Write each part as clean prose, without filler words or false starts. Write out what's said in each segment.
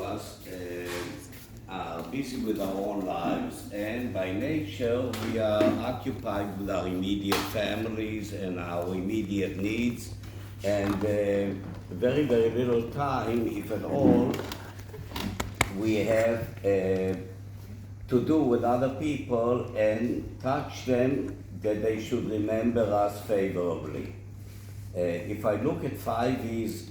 of us are busy with our own lives, and by nature we are occupied with our immediate families and our immediate needs, and very, very little time, if at all, we have to do with other people and touch them that they should remember us favorably. If I look at 5E's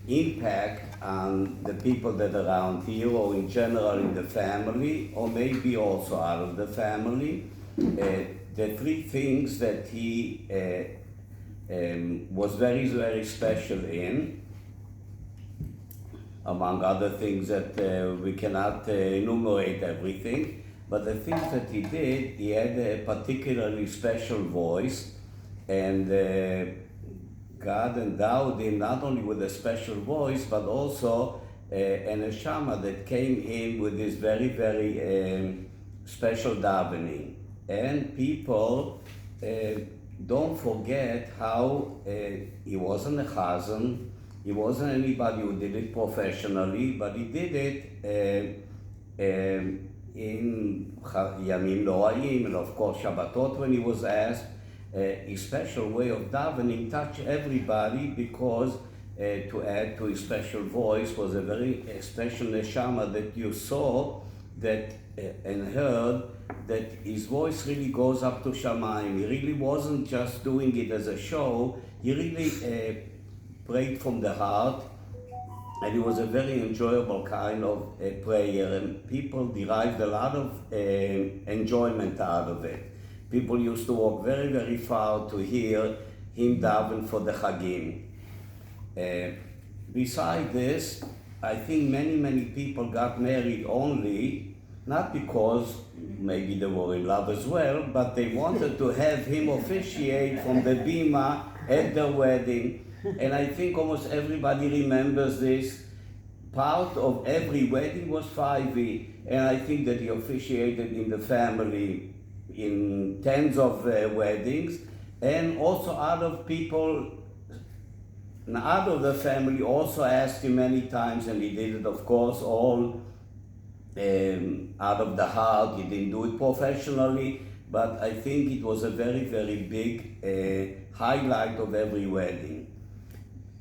impact on the that are around here, or in general in the family, or maybe also out of the family, the three things that he was very, very special in, among other things that we cannot enumerate everything, but the things that he did, he had a particularly special voice, and God endowed him not only with a special voice, but also an neshama that came in with this very, very special davening. And people don't forget how he wasn't a chazan, he wasn't anybody who did it professionally, but he did it in Yamim Noraim, and of course Shabbatot when he was asked. His special way of davening touched everybody because to add to his special voice was a very special neshama that you saw that and heard that his voice really goes up to Shamayim. He really wasn't just doing it as a show, he really prayed from the heart, and it was a very enjoyable kind of prayer, and people derived a lot of enjoyment out of it. People used to walk very, very far to hear him daven for the Chagim. Besides this, I think many, many people got married only, not because maybe they were in love as well, but they wanted to have him officiate from the bima at their wedding. And I think almost everybody remembers this. Part of every wedding was 5E, and I think that he officiated in the family in tens of weddings, and also other people out of the family also asked him many times, and he did it, of course, all out of the heart. He didn't do it professionally, but I think it was a very, very big highlight of every wedding.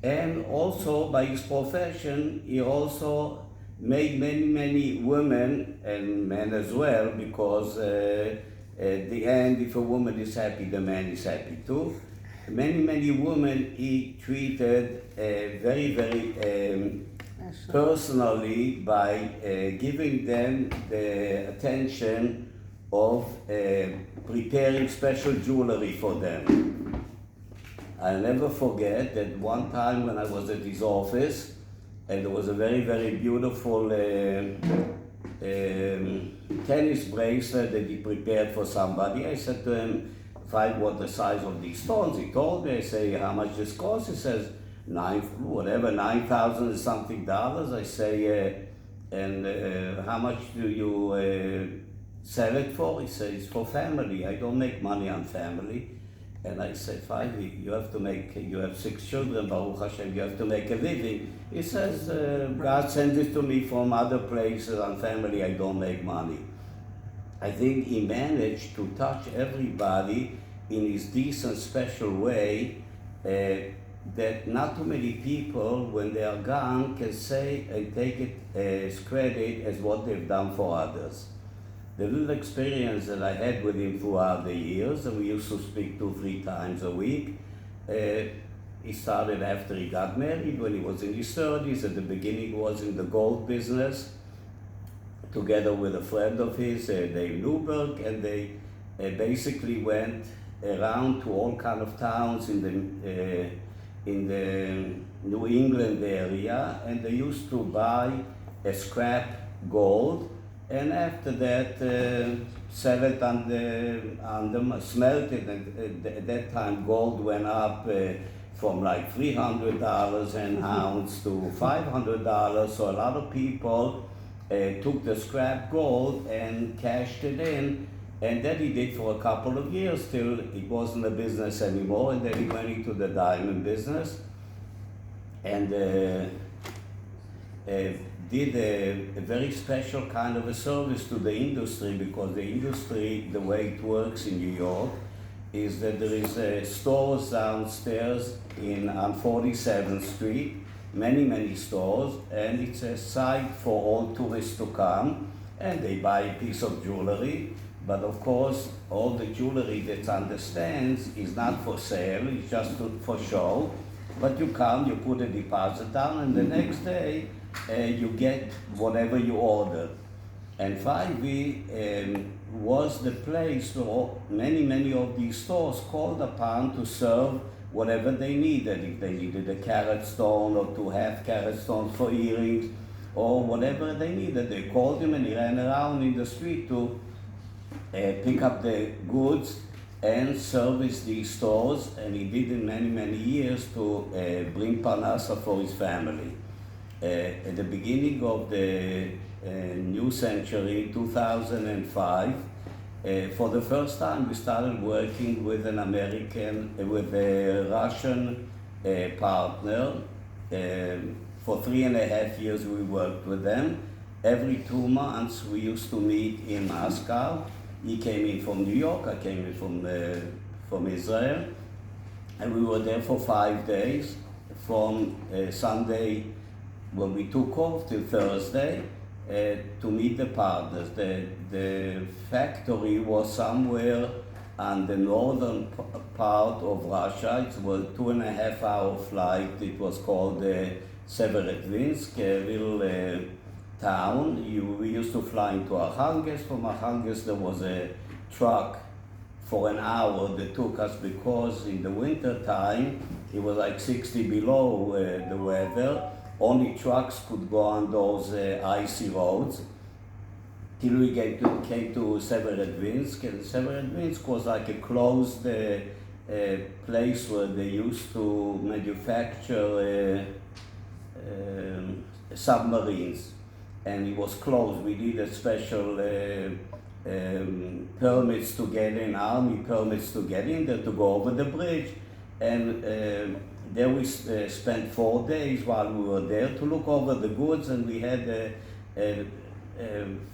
And also by his profession, he also made many, many women and men as well, because at the end, if a woman is happy, the man is happy too. Many, many women he treated very, very personally by giving them the attention of preparing special jewelry for them. I'll never forget that one time when I was at his office, and there was a very, very beautiful tennis bracelet that he prepared for somebody. I said to him, find what the size of these stones. He told me, I say, how much this costs? He says, $9,000 and something dollars. I say, and how much do you sell it for? He says, it's for family. I don't make money on family. And I said, fine, you have 6 children, Baruch Hashem, you have to make a living. He says, God sent it to me from other places, on family I don't make money. I think he managed to touch everybody in his decent, special way, that not too many people, when they are gone, can say and take it as credit as what they've done for others. The little experience that I had with him throughout the years, and we used to speak 2-3 times a week, he started after he got married, when he was in his 30s. At the beginning he was in the gold business, together with a friend of his, Dave Newberg, and they basically went around to all kind of towns in the New England area, and they used to buy a scrap gold, and after that sell it on the smelt it. And at that time gold went up from like $300 an ounce to $500, so a lot of people took the scrap gold and cashed it in, and that he did for a couple of years till it wasn't a business anymore, and then he went into the diamond business. And did a very special kind of a service to the industry, because the industry, the way it works in New York, is that there is stores downstairs on 47th Street, many stores, and it's a site for all tourists to come, and they buy a piece of jewelry. But of course, all the jewelry that understands is not for sale, it's just for show. But you come, you put a deposit down, and the next day you get whatever you ordered. And 5V was the place where many of these stores called upon to serve whatever they needed. If they needed a carat stone or 2.5 carat stones for earrings, or whatever they needed, they called him, and he ran around in the street to pick up the goods and service these stores, and he did it many years to bring parnasa for his family. At the beginning of the new century, 2005, for the first time we started working with a Russian partner. For 3.5 years we worked with them. Every 2 months we used to meet in Moscow. He came in from New York, I came in from Israel, and we were there for 5 days, from Sunday when we took off till Thursday, to meet the partners. The factory was somewhere on the northern part of Russia. It was a 2.5-hour flight. It was called Severodvinsk, a little town. We used to fly into Arhangelsk. From Arhangelsk there was a truck for an hour that took us, because in the winter time it was like 60 below the weather. Only trucks could go on those icy roads, till we came to Severodvinsk. And Severodvinsk was like a closed place where they used to manufacture submarines, and it was closed. We needed special permits to get in, army permits to get in there, to go over the bridge. And there we spent 4 days while we were there to look over the goods, and we had a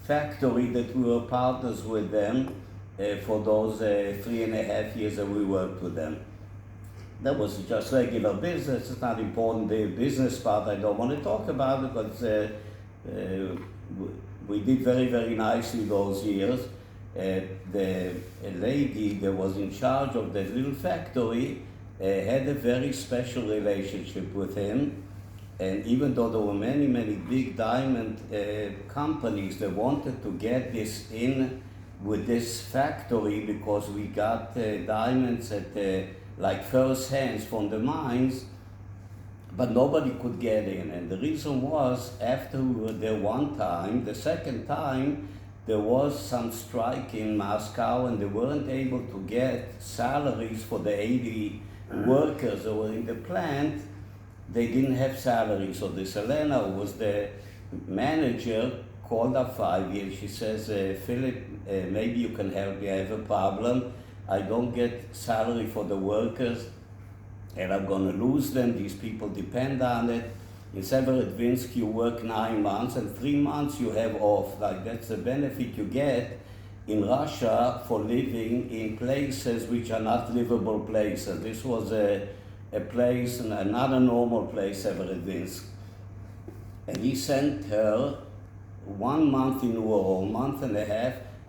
factory that we were partners with them for those 3.5 years that we worked with them. That was just regular business. It's not important, the business part I don't want to talk about, because we did very nicely those years. The lady that was in charge of that little factory had a very special relationship with him, and even though there were many big diamond companies that wanted to get this in with this factory, because we got diamonds at like first hands from the mines, but nobody could get in. And the reason was, after we were there one time, the second time there was some strike in Moscow, and they weren't able to get salaries for the 80 workers that were in the plant. They didn't have salaries. So this Elena, who was the manager, called up 5V, and she says, Philip, maybe you can help me. I have a problem. I don't get salary for the workers, and I'm going to lose them. These people depend on it. In Severodvinsk, you work 9 months, and 3 months you have off. Like, that's the benefit you get in Russia for living in places which are not livable places. This was a place, not a normal place, Severodvinsk. And he sent her 1 month in war, 1.5 months,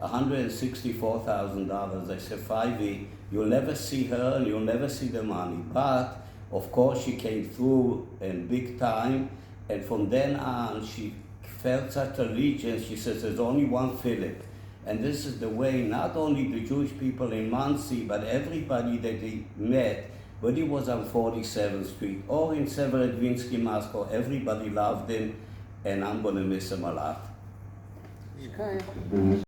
$164,000. I said, 5V, you'll never see her and you'll never see the money. But of course she came through in big time, and from then on she felt such allegiance. She says, there's only one Philip. And this is the way not only the Jewish people in Monsey, but everybody that he met, whether he was on 47th Street or in Severodvinsk in Moscow, everybody loved him, and I'm going to miss him a lot. Okay.